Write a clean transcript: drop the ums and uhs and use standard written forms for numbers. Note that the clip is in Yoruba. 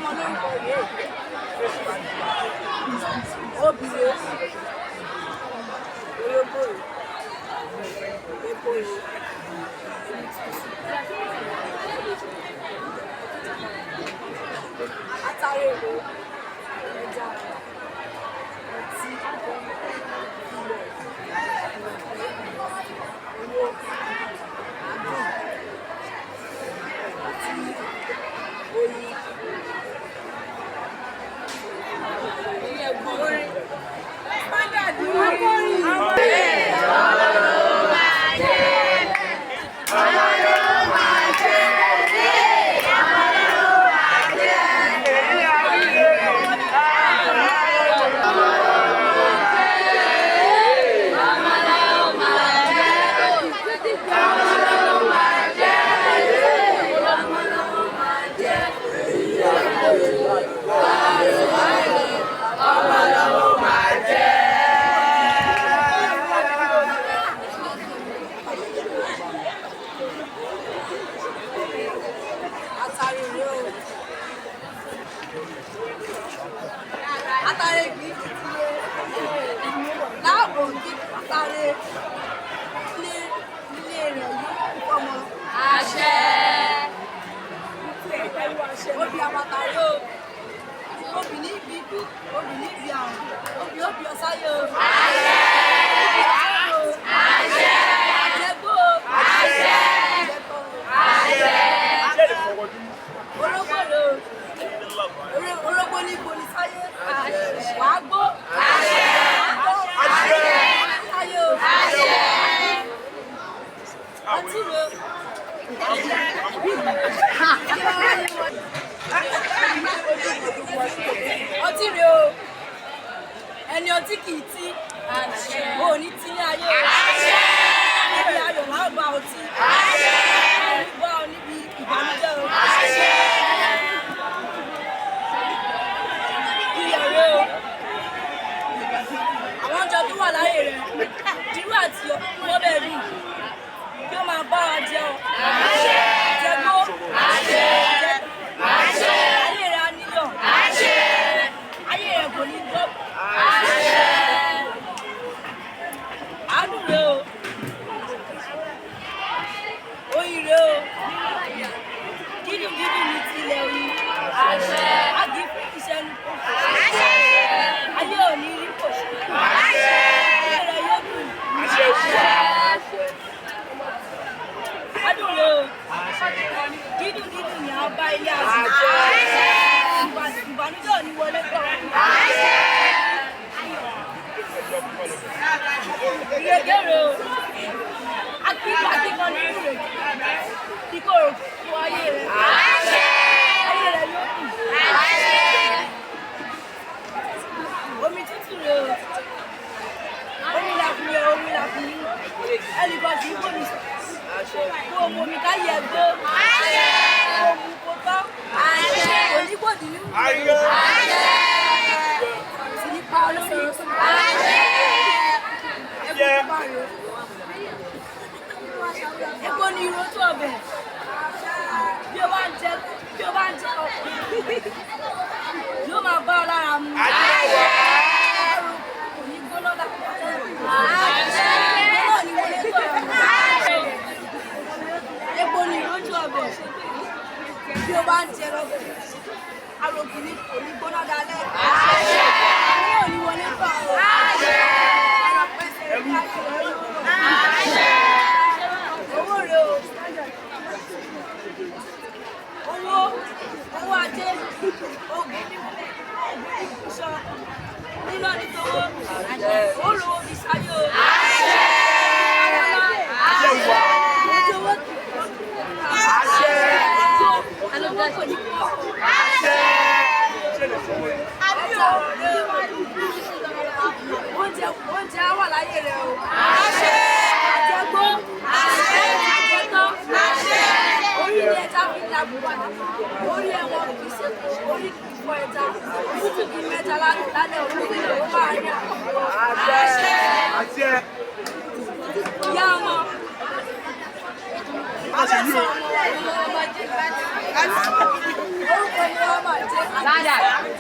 Isomoloruko rèé. Obì rèé. Orógbó rèé. Epo rèé. Atare rèé. Ẹja. Ọtí. Owó. Adùn. Oyin. Orin. Standard orin. Atare gbí láàbò ní atare ilé rẹ̀ yóò fọmọ. Àṣẹ. Obì àmàtàrí o. Obì ní ibi ikú, obì ní ibi àrùn, obì ó bí ọsáyé o. Àṣẹ. Obì ọsáyé o. Àṣẹ. Àjẹgbó o. Àṣẹ. Àṣẹ. Orógbó lò. Orógbó ní ibo ní sáyé. Wàá gbó. Àṣẹ. Àṣẹ. Sáyé o. Àṣẹ. Ọtí lò. Ọtí rèé o. Ẹni ọtí kì í tí. O ní tí ní ayé o. Níbi ayọ̀ máa gba ọtí. Ní bá ọ níbi ìbànújẹ́ o. Iyọ̀ rèé o. Àwọn oúnjẹ tó wà láyé rẹ̀, irú àti ọlọ́bẹ̀ rí, kí ó máa bá wa jẹun. Jẹgbó. Ayé rẹ̀ á níyọ̀. Ayé rẹ̀ kò ní gbọ́. Àánú rèé o. Oyin rèé o. Dídùn ní tilẹ̀ oyin. Àgì fún iṣẹ́ ní kò. Ayé ò ní rí kò ṣe. Ayé rẹ̀ yóò dùn. Àádùn rèé o. Dídùn ni a bá ilé àṣẹ. Ìbànújẹ́ ò ní wọlé tọ̀. Ìrèké rèé o. Akíkan ní ìrèké. Kíkorò fún ayé rẹ̀. Ayé rẹ̀ yóò dùn. Omi tútù rèé o. Omi làkùn rèé, omi làkùn yín. Ẹnìkan kì í bò ní sọ. Kó o mọ omi ká yẹ gbó. Kó o mú kó tán. Onígbòdì ní wúwo. Sì ní pa olórí. Ẹ̀kọ́ bá rèé. Epo ni irú ojú ọbẹ̀. Bí o bá ń jẹ ọkùnrin, yóò máa bá ọ lára mu. Kò ní gbóná dàpọ̀. Gbóná ni wọlé tọ̀. Epo ni irú ojú ọbẹ̀. Bí o bá ń jẹ lọ́bẹ̀, arògùn ni kò ní gbóná dalẹ̀. Gbóná ni wọlé tọ̀. Owó rèé o. Owó ajé, oògùn ìṣọ́, nílò ní tówó, ó lówó fi sáyé o. Alówó kò ní pọ̀. Oúnjẹ á wà láyé rẹ̀ o. Àjẹgbó. Àjẹtán. Orí ilé ẹja fi ń dàgbà. Orí ẹ̀wọ̀n kì í ṣe orí kì í fọ ẹja. Tútù kì í mẹ́ja lálẹ́ òru kí ló máa rí àkọ́kọ́. Ìyá ọmọ. Orúkọ ni wọ́n máa jẹ́. Louder.